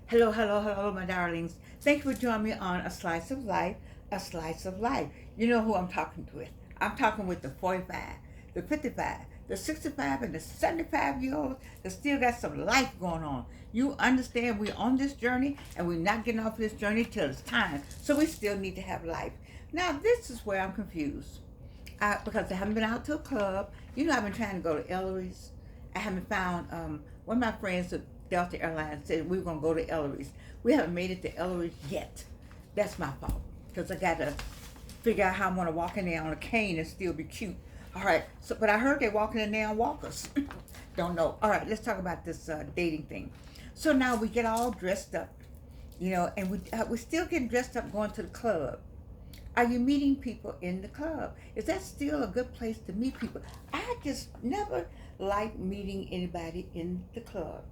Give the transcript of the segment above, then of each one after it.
Hello, hello, hello, my darlings. Thank you for joining me on A Slice of Life, A Slice of Life. You know who I'm talking with. I'm talking with the 45, the 55, the 65, and the 75-year-olds that still got some life going on. You understand we're on this journey and we're not getting off this journey till it's time. So we still need to have life. Now, this is where I'm confused. Because I haven't been out to a club. You know, I've been trying to go to Ellery's. I haven't found, one of my friends at Delta Airlines said we were going to go to Ellery's. We haven't made it to Ellery's yet. That's my fault. Because I got to figure out how I'm going to walk in there on a cane and still be cute. All right. So, but I heard they're walking in there on walkers. Don't know. All right. Let's talk about this dating thing. So now we get all dressed up, and we're still getting dressed up going to the club. Are you meeting people in the club? Is that still a good place to meet people? I just never like meeting anybody in the club.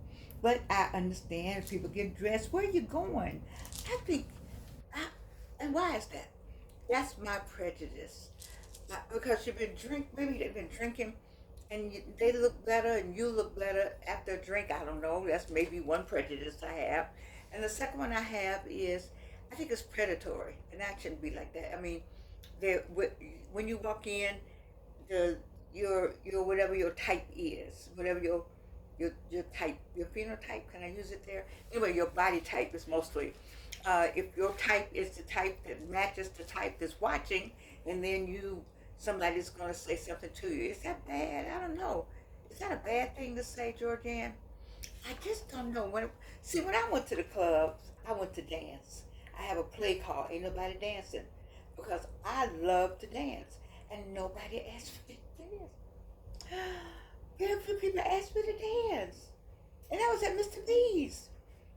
But I understand if people get dressed. Where are you going? I think, I, and why is that? That's my prejudice. Because maybe they've been drinking and they look better and you look better after a drink. I don't know. That's maybe one prejudice I have. And the second one I have is I think it's predatory, and that shouldn't be like that. I mean, when you walk in, the your whatever your type is, whatever your type, your phenotype. Can I use it there? Anyway, your body type is mostly. If your type is the type that matches the type that's watching, and then somebody's going to say something to you. Is that bad? I don't know. Is that a bad thing to say, Georgianne? I just don't know. When I went to the clubs, I went to dance. I have a play called Ain't Nobody Dancing because I love to dance. And nobody asked me to dance. Very few people asked me to dance. And I was at Mr. B's.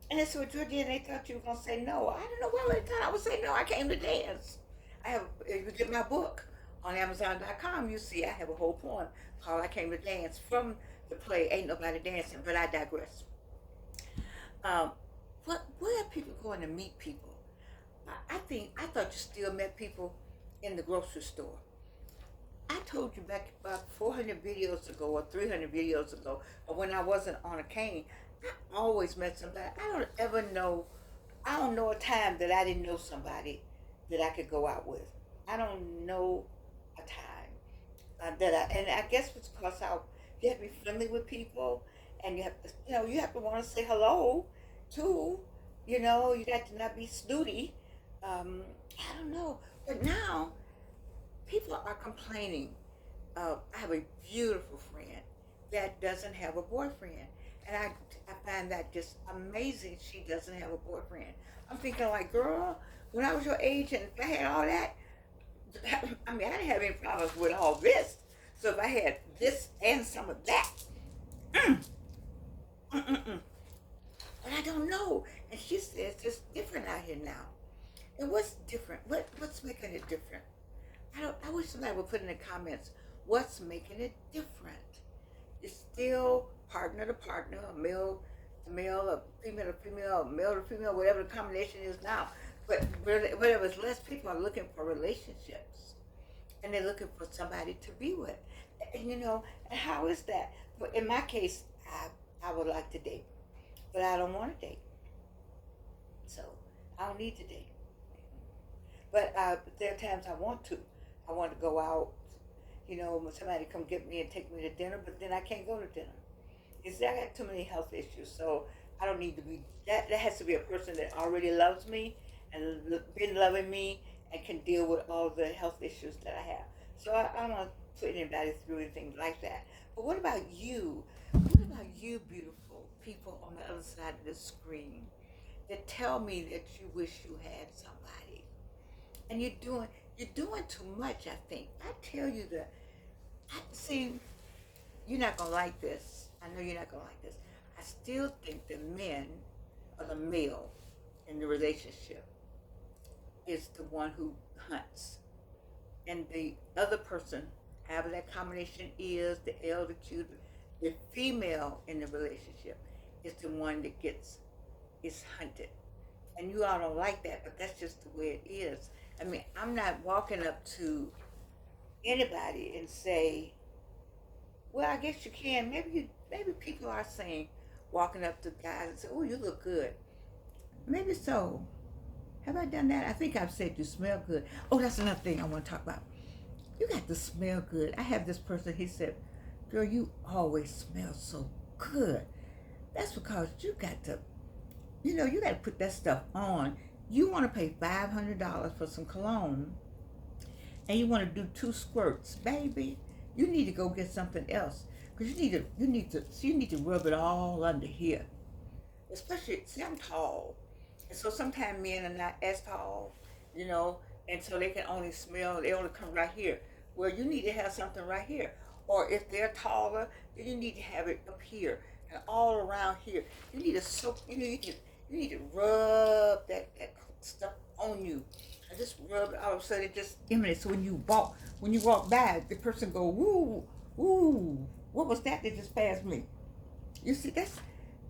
And they said, well, Georgia, they thought you were going to say no. I don't know why they thought I would say no. I came to dance. If you get my book on Amazon.com, you see I have a whole poem called I Came to Dance from the play Ain't Nobody Dancing, but I digress. Um, where are people going to meet people? I thought you still met people in the grocery store. I told you back about 400 videos ago or 300 videos ago, or when I wasn't on a cane, I always met somebody. I don't know a time that I didn't know somebody that I could go out with. I don't know a time and I guess it's because you have to be friendly with people, and you have to want to say hello too. You got to not be snooty. I don't know, but now people are complaining. I have a beautiful friend that doesn't have a boyfriend, and I find that just amazing. She doesn't have a boyfriend. I'm thinking like, girl, when I was your age and if I had all that, I mean, I didn't have any problems with all this. So if I had this and some of that, mm, mm, mm, mm. But I don't know. And she says it's different out here now. And what's different? What's making it different? I wish somebody would put in the comments what's making it different. It's still partner to partner, a male to male, a female to female, a male to female, whatever the combination is now. But whatever, it's less people are looking for relationships, and they're looking for somebody to be with. And how is that? But in my case, I would like to date, but I don't want to date, so I don't need to date. But there are times I want to. I want to go out, when somebody come get me and take me to dinner, but then I can't go to dinner. It's I got too many health issues, so I don't need to be. That has to be a person that already loves me and been loving me and can deal with all the health issues that I have. So I don't want to put anybody through anything like that. But what about you? What about you, beautiful people on the other side of the screen that tell me that you wish you had somebody? And you're doing too much, I think. I tell you that. See, you're not gonna like this. I know you're not gonna like this. I still think the men or the male in the relationship is the one who hunts, and the other person, however that combination is, the L, the Q, the female in the relationship is the one that is hunted. And you all don't like that, but that's just the way it is. I mean, I'm not walking up to anybody and say, well, I guess you can. Maybe people are saying, walking up to guys and say, oh, you look good. Maybe so. Have I done that? I think I've said you smell good. Oh, that's another thing I want to talk about. You got to smell good. I have this person, he said, girl, you always smell so good. That's because you got to, you got to put that stuff on. You want to pay $500 for some cologne and you want to do 2 squirts, baby. You need to go get something else because you need to rub it all under here. Especially, see, I'm tall, and so sometimes men are not as tall, you know, and so they can only smell. They only come right here. Well, you need to have something right here, or if they're taller, then you need to have it up here and all around here. You need to soak. You need to rub that stuff on you. And just rub it. All of a sudden, it just emanates. So when you walk by, the person go, woo, woo. What was that just passed me? You see, that's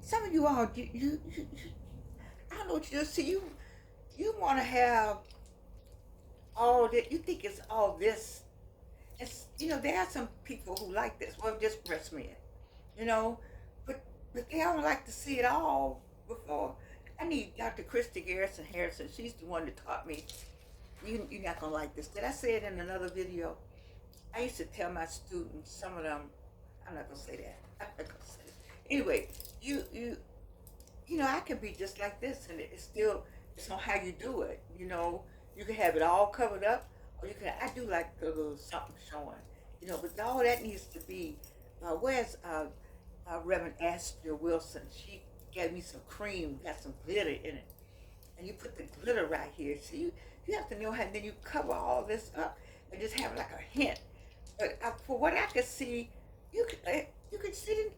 some of you all. You I don't know what you do. See, you want to have all that. You think it's all this. It's there are some people who like this. Well, just breast men, you know, but they don't like to see it all before. I need Dr. Christy Harrison. She's the one that taught me. You're not gonna like this. Did I say it in another video? I used to tell my students, some of them. I'm not gonna say that. I'm not gonna say it. Anyway, I could be just like this, and it's on how you do it. You can have it all covered up, or you can. I do like a little something showing, but all that needs to be. Where's Reverend Astor Wilson? She gave me some cream, got some glitter in it, and you put the glitter right here. So you have to know how. Then you cover all this up and just have like a hint. But for what I could see, you could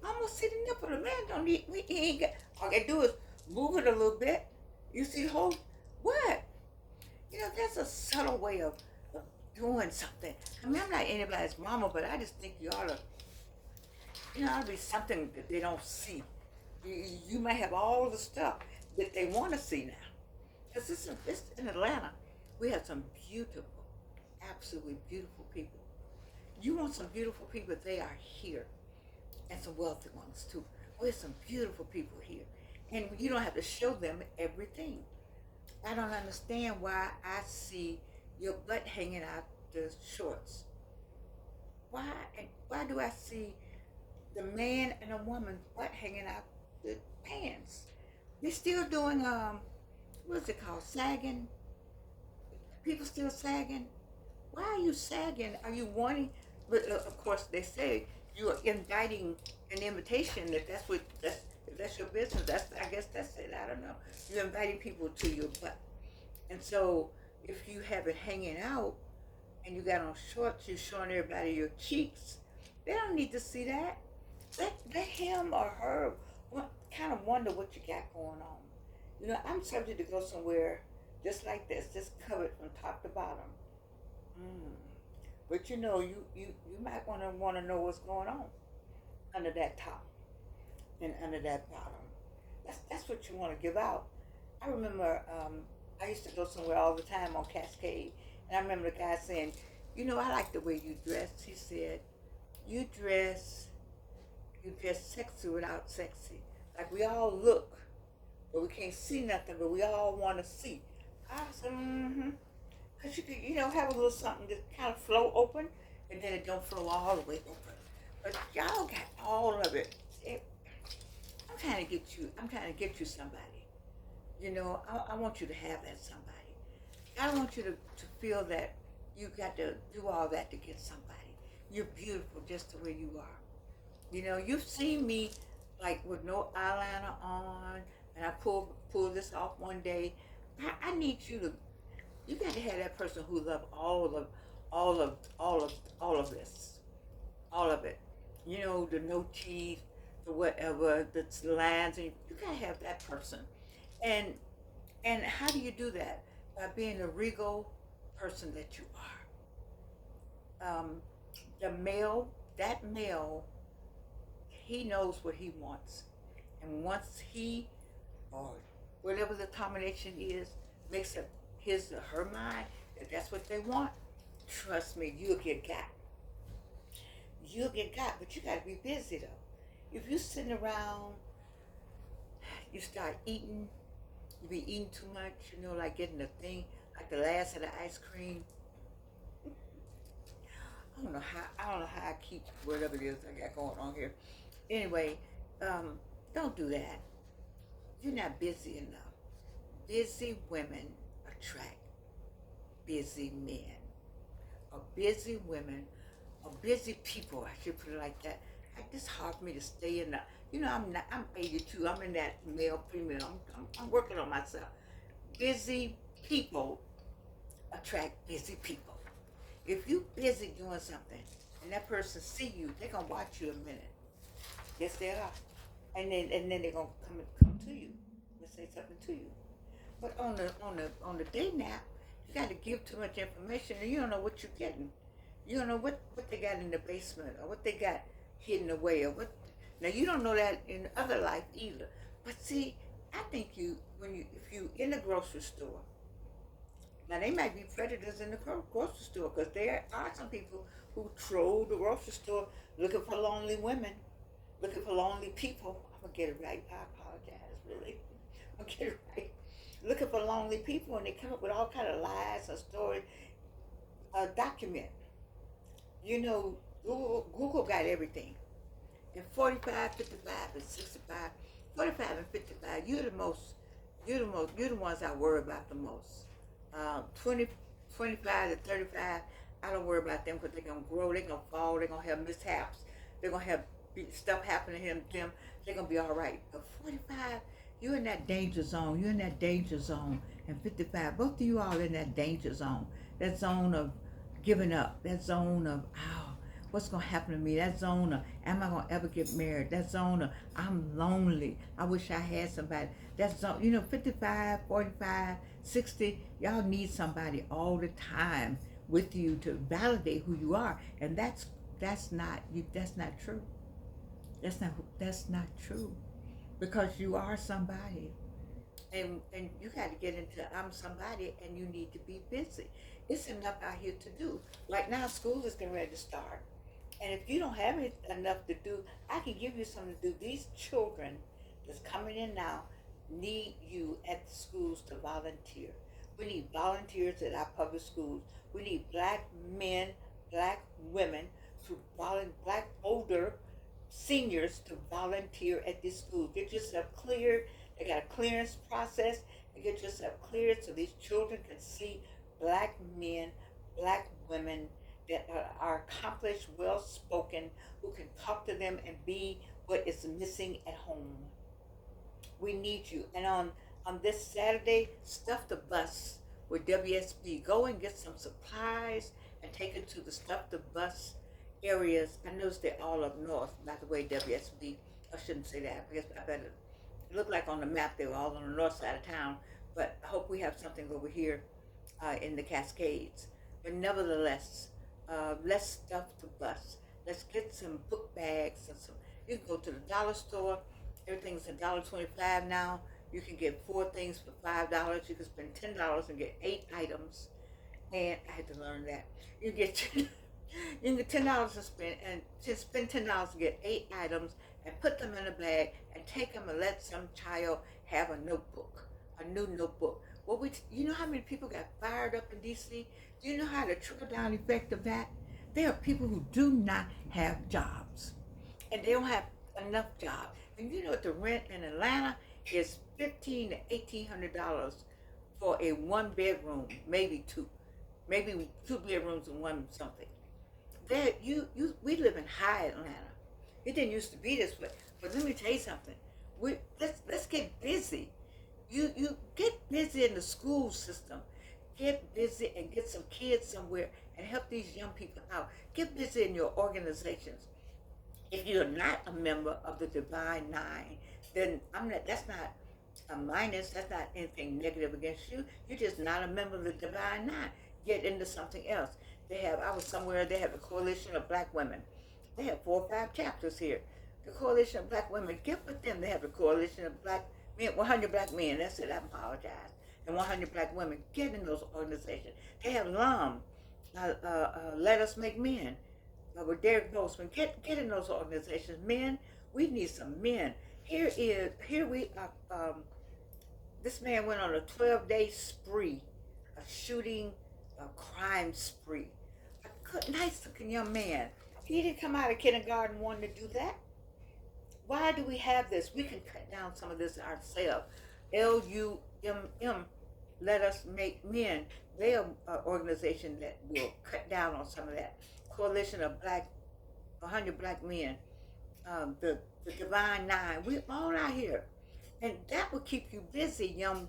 almost see the nipple. The man don't need. He ain't got. All they do is move it a little bit. You see the whole what? That's a subtle way of doing something. I mean, I'm not anybody's mama, but I just think you ought to. Ought to be something that they don't see. You may have all the stuff that they want to see now. Because it's in Atlanta. We have some beautiful, absolutely beautiful people. You want some beautiful people, they are here. And some wealthy ones too. We have some beautiful people here. And you don't have to show them everything. I don't understand why I see your butt hanging out the shorts. Why do I see the man and a woman's butt hanging out the pants? They're still doing what's it called? Sagging? People still sagging? Why are you sagging? Are you wanting? But of course, they say you're inviting an invitation. If that's your business, I guess that's it. I don't know. You're inviting people to your butt, and so if you have it hanging out and you got on shorts, you're showing everybody your cheeks. They don't need to see that. Let him or her kind of wonder what you got going on. I'm subject to go somewhere just like this, just covered from top to bottom. Mm. But you might want to know what's going on under that top and under that bottom. That's what you want to give out. I remember I used to go somewhere all the time on Cascade, and I remember the guy saying, I like the way you dress. He said, you dress sexy without sexy. Like we all look, but we can't see nothing, but we all want to see. I said, mm-hmm. Because you could, have a little something that kind of flow open, and then it don't flow all the way open. But y'all got all of it. I'm trying to get you somebody. I want you to have that somebody. I don't want you to feel that you got to do all that to get somebody. You're beautiful just the way you are. You've seen me like with no eyeliner on, and I pull this off one day. I need you got to have that person who loves all of this, all of it. The no teeth, the whatever, the lines, and you got to have that person. And how do you do that? By being the regal person that you are. That male, he knows what he wants, and once he or whatever the combination is makes up his or her mind that that's what they want, trust me, you'll get got. But you gotta be busy though. If you're sitting around, you start eating, You be eating too much, like getting the thing, like the last of the ice cream. I don't know how I keep whatever it is I got going on here. Anyway, um, don't do that. You're not busy enough. Busy women attract busy men. Or busy women, or busy people, I should put it like that. Like, it's hard for me to stay in the, I'm 82, I'm in that male, female, I'm working on myself. Busy people attract busy people. If you busy doing something and that person see you, they're gonna watch you a minute. Yes, they are. And then they're gonna come to you and say something to you. But on the day nap, you got to give too much information, and you don't know what you're getting. You don't know what they got in the basement, or what they got hidden away, or what. Now you don't know that in other life either. But see, I think if you in the grocery store, now they might be predators in the grocery store, because there are some people who troll the grocery store looking for lonely women, looking for lonely people. I'm gonna get it right. I apologize, really. I'm gonna get it right. Looking for lonely people, and they come up with all kind of lies and stories. Document. Google got everything. And 45, 55, and 65, 45 and 55, you're the ones I worry about the most. 20, 25 to 35, I don't worry about them, because they're going to grow, they're going to fall, they're going to have mishaps, they're going to have stuff happen to them, they're going to be all right. But 45, you're in that danger zone, and 55, both of you all in that danger zone, that zone of giving up, that zone of, what's going to happen to me, that zone of, am I going to ever get married, that zone of, I'm lonely, I wish I had somebody, that zone, 55, 45, 60, y'all need somebody all the time with you to validate who you are, and that's not true. That's not true, because you are somebody, and you got to get into I'm somebody, and you need to be busy. It's enough out here to do. Like now, school is getting ready to start, and if you don't have enough to do, I can give you something to do. These children that's coming in now need you at the schools to volunteer. We need volunteers at our public schools. We need black men, black women, black older seniors to volunteer at these schools. Get yourself cleared. They got a clearance process. You get yourself cleared so these children can see black men, black women that are accomplished, well-spoken, who can talk to them and be what is missing at home. We need you. And on this Saturday, stuff the bus with WSB. Go and get some supplies and take it to the stuff the bus areas. I notice they're all up north, by the way, WSB. I shouldn't say that. I guess I better. It looked like on the map they were all on the north side of town. But I hope we have something over here in the Cascades. But nevertheless, let's stuff the bus. Let's get some book bags and some. You can go to the dollar store. Everything's $1.25 now. You can get 4 things for $5. You can spend $10 and get 8 items. And I had to learn that. You get you can get $10 to spend, and just spend $10 to get 8 items, and put them in a bag and take them and let some child have a notebook, a new notebook. You know how many people got fired up in DC? Do you know how the trickle down effect of that? There are people who do not have jobs, and they don't have enough jobs. And you know what the rent in Atlanta is $1,500 to $1,800 for a 1 bedroom, maybe 2 bedrooms and 1 something. We live in high Atlanta. It didn't used to be this way. But let me tell you something. Let's get busy. You get busy in the school system. Get busy and get some kids somewhere and help these young people out. Get busy in your organizations. If you're not a member of the Divine Nine, then that's not a minus, that's not anything negative against you. You're just not a member of the Divine Nine. Get into something else. I was somewhere, they have a coalition of black women. They have 4 or 5 chapters here. The coalition of black women, get with them. They have a coalition of black men, 100 black men, that's it, I apologize. And 100 black women, get in those organizations. They have LUM, Let Us Make Men, with Derek Bozeman. Get in those organizations. Men, we need some men. Here we are, This man went on a 12-day spree, a shooting, a crime spree. A good, nice-looking young man. He didn't come out of kindergarten wanting to do that. Why do we have this? We can cut down some of this ourselves. LUMM, Let Us Make Men. They are an organization that will cut down on some of that. Coalition of 100 Black Men, the Divine Nine. We're all out here. And that will keep you busy, young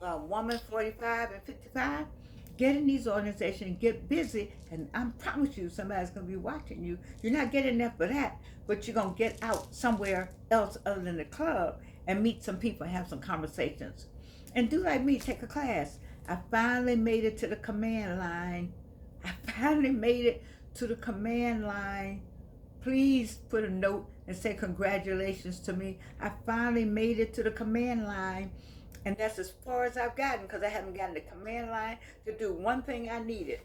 woman, 45 and 55. Get in these organizations and get busy, and I promise you somebody's going to be watching you. You're not getting there for that, but you're going to get out somewhere else other than the club and meet some people and have some conversations. And do like me, take a class. I finally made it to the command line. I finally made it to the command line. Please put a note and say congratulations to me. I finally made it to the command line. And that's as far as I've gotten because I haven't gotten the command line to do one thing I needed.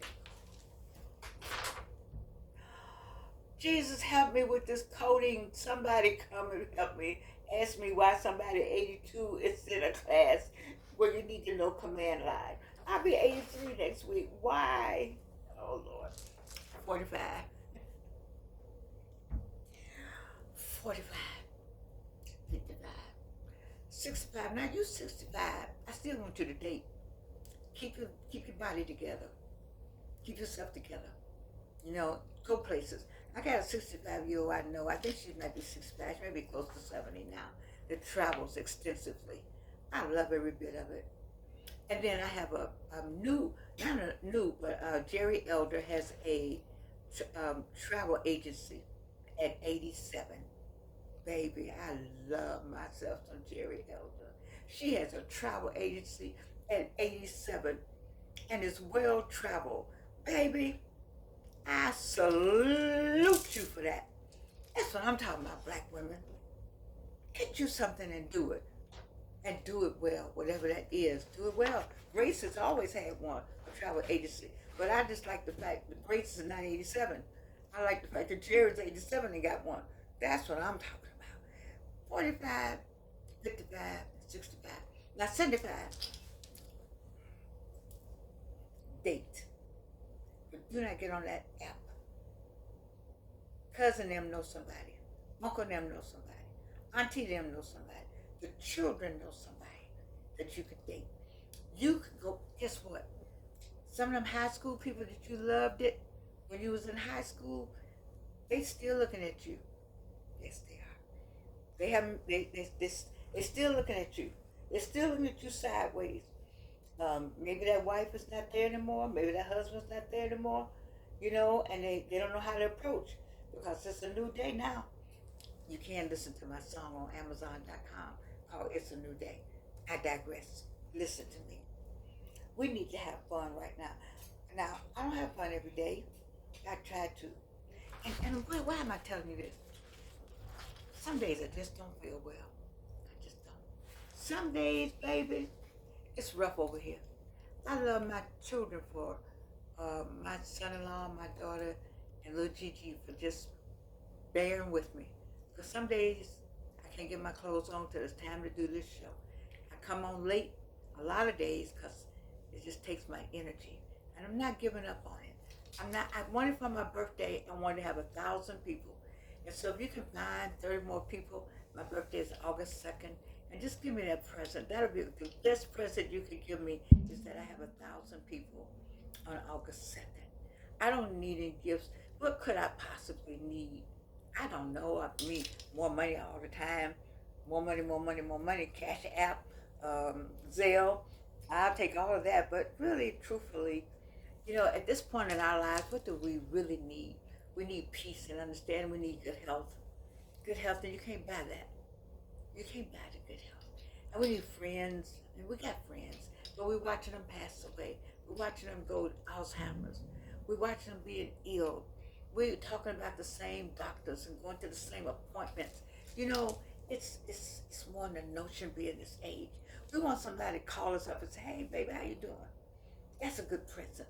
Jesus, help me with this coding. Somebody come and help me. Ask me why somebody 82 is in a class where you need to know command line. I'll be 83 next week. Why? Oh, Lord. 45. 45. 55. 65. Now you 65. I still want you to date. Keep your body together. Keep yourself together. You know, go places. I got a 65-year-old I know. I think she might be 65. She might be close to 70 now. That travels extensively. I love every bit of it. And then I have a new, not a new, but Jerry Elder has a travel agency at 87. Baby, I love myself some Jerry Elder. She has a travel agency at 87 and is well traveled. Baby, I salute you for that. That's what I'm talking about, Black women. Get you something and do it. And do it well, whatever that is. Do it well. Grace has always had one, a travel agency. But I just like the fact that Grace is not 87. I like the fact that Jerry's 87 and got one. That's what I'm talking about. 45, 55, 65. Now 75. Date. But do not get on that app. Cousin them know somebody. Uncle them know somebody. Auntie them know somebody. The children know somebody that you could date. You could go, guess what? Some of them high school people that you loved it when you was in high school, they still looking at you. Yes, they are. They haven't, they still looking at you. They're still looking at you sideways. Maybe that wife is not there anymore. Maybe that husband's not there anymore. You know, and they don't know how to approach because it's a new day now. You can listen to my song on Amazon.com called It's a New Day. I digress. Listen to me. We need to have fun right now. Now, I don't have fun every day. I try to. And why am I telling you this? Some days I just don't feel well. I just don't. Some days, baby, it's rough over here. I love my children for my son-in-law, my daughter, and little Gigi for just bearing with me. Because some days I can't get my clothes on till it's time to do this show. I come on late a lot of days because it just takes my energy. And I'm not giving up on it. I wanted for my birthday, I wanted to have 1,000 people. And so if you can find 30 more people, my birthday is August 2nd, and just give me that present. That'll be the best present you can give me is that I have 1,000 people on August 2nd. I don't need any gifts. What could I possibly need? I don't know. I mean, more money all the time. More money, more money, more money. Cash App, Zelle. I'll take all of that. But really, truthfully, you know, at this point in our lives, what do we really need? We need peace and understanding. We need good health. Good health, and you can't buy that. You can't buy the good health. And we need friends, and we got friends, but we're watching them pass away. We're watching them go to Alzheimer's. We're watching them being ill. We're talking about the same doctors and going to the same appointments. You know, it's more than a notion being this age. We want somebody to call us up and say, hey, baby, how you doing? That's a good present.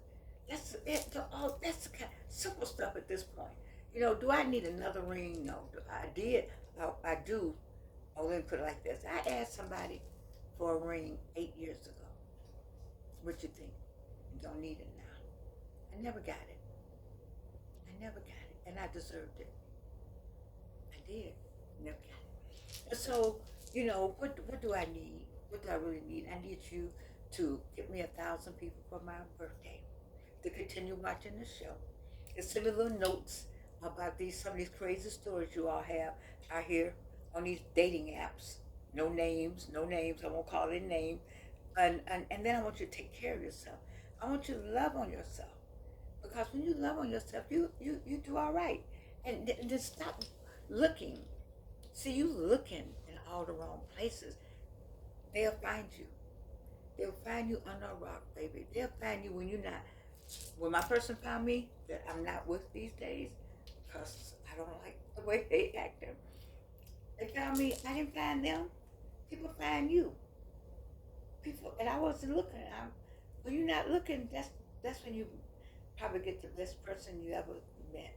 That's it. That's the kind of simple stuff at this point. You know, do I need another ring? No. I did. I do. Oh, let me put it like this. I asked somebody for a ring 8 years ago. What you think? You don't need it now. I never got it. I never got it. And I deserved it. I did. Never got it. And so, what do I need? What do I really need? I need you to give me 1,000 people for my birthday to continue watching the show. And send me little notes about some of these crazy stories you all have out here on these dating apps. No names, no names. I won't call it a name. And then I want you to take care of yourself. I want you to love on yourself. Because when you love on yourself, you do all right. And just stop looking. See, you looking in all the wrong places. They'll find you. They'll find you under a rock, baby. They'll find you when you're not. When my person found me that I'm not with these days, because I don't like the way they act. They found me. I didn't find them. People find you. People, and I wasn't looking. When you're not looking, that's when you probably get the best person you ever met.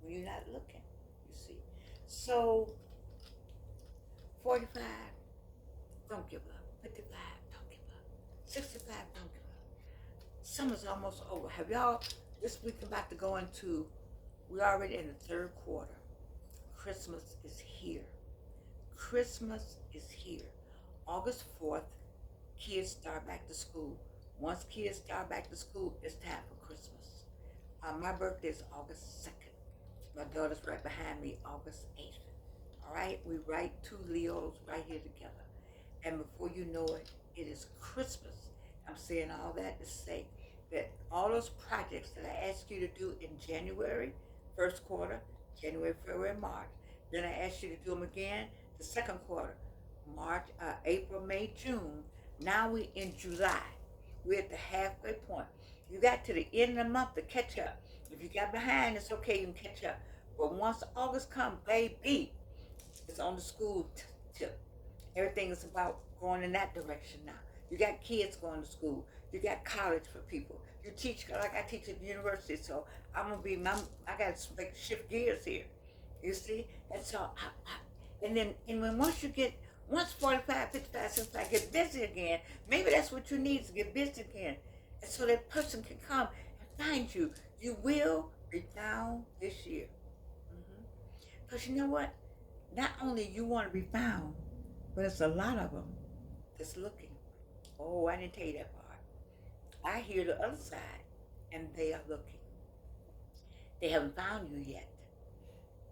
When you're not looking, you see. So, 45, don't give up. 55, don't give up. 65, don't give up. Summer's almost over. Have y'all, this week about to go into, we're already in the third quarter. Christmas is here. Christmas is here. August 4th, kids start back to school. Once kids start back to school, it's time for Christmas. My birthday is August 2nd. My daughter's right behind me, August 8th. All right, we write two Leos right here together. And before you know it, it is Christmas. I'm saying all that to say that all those projects that I asked you to do in January, first quarter, January, February, March, then I asked you to do them again the second quarter, March, April, May, June. Now we in July. We're at the halfway point. You got to the end of the month to catch up. If you got behind, it's okay, you can catch up. But once August comes, baby, it's on the school tip. Everything is about going in that direction now. You got kids going to school. You got college for people. You teach, like I teach at the university, so I'm going to be, I got to shift gears here. You see? And so, and when once 45, 55, 65 get busy again, maybe that's what you need to get busy again. And so that person can come and find you. You will be found this year. Because you know what? Not only you want to be found, but it's a lot of them that's looking. Oh, I didn't tell you that part. I hear the other side, and they are looking. They haven't found you yet.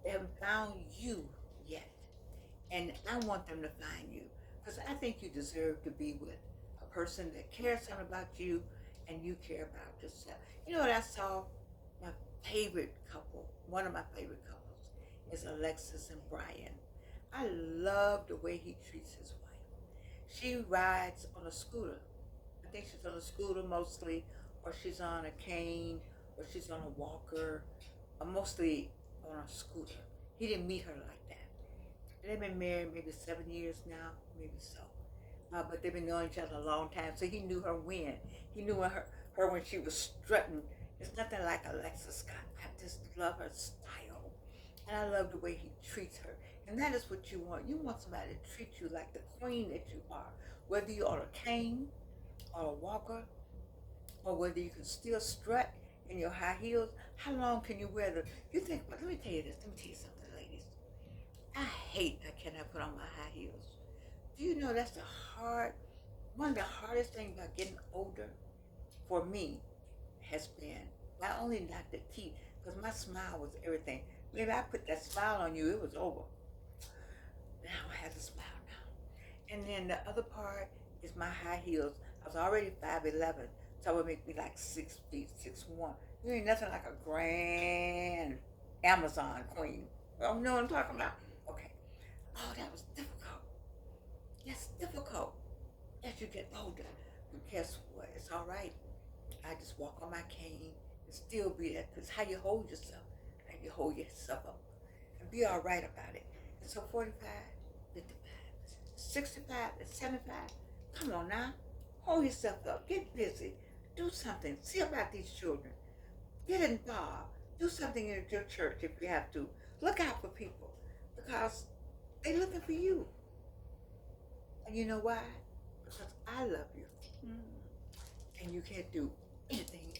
They haven't found you yet. And I want them to find you because I think you deserve to be with a person that cares something about you and you care about yourself. You know what I saw? My favorite couple, one of my favorite couples, is Alexis and Brian. I love the way he treats his wife. She rides on a scooter. I think she's on a scooter mostly, or she's on a cane, or she's on a walker, or mostly on a scooter. He didn't meet her like that. They've been married maybe 7 years now, maybe so. But they've been knowing each other a long time, so he knew her when. He knew her when she was strutting. It's nothing like Alexis Scott. I just love her style. And I love the way he treats her. And that is what you want. You want somebody to treat you like the queen that you are. Whether you're on a cane or a walker, or whether you can still strut in your high heels. How long can you wear them? You think, well, let me tell you this. Let me tell you something, ladies. I hate I cannot put on my high heels. Do you know that's one of the hardest things about getting older for me has been not only not the teeth, because my smile was everything. Maybe I put that smile on you, it was over. Now I have a smile now. And then the other part is my high heels. I was already 5'11", so it would make me like 6 feet, 6'1". You ain't nothing like a grand Amazon queen. You know what I'm talking about? Okay. Oh, that was difficult. Yes, difficult as you get older. But guess what? It's all right. I just walk on my cane and still be there. Because how you hold yourself, how you hold yourself up. And be all right about it. And so 45, 55, 65, and 75. Come on now. Hold yourself up. Get busy. Do something. See about these children. Get involved. Do something at your church if you have to. Look out for people. Because they're looking for you. And you know why? because I love you, Mm. and you can't do anything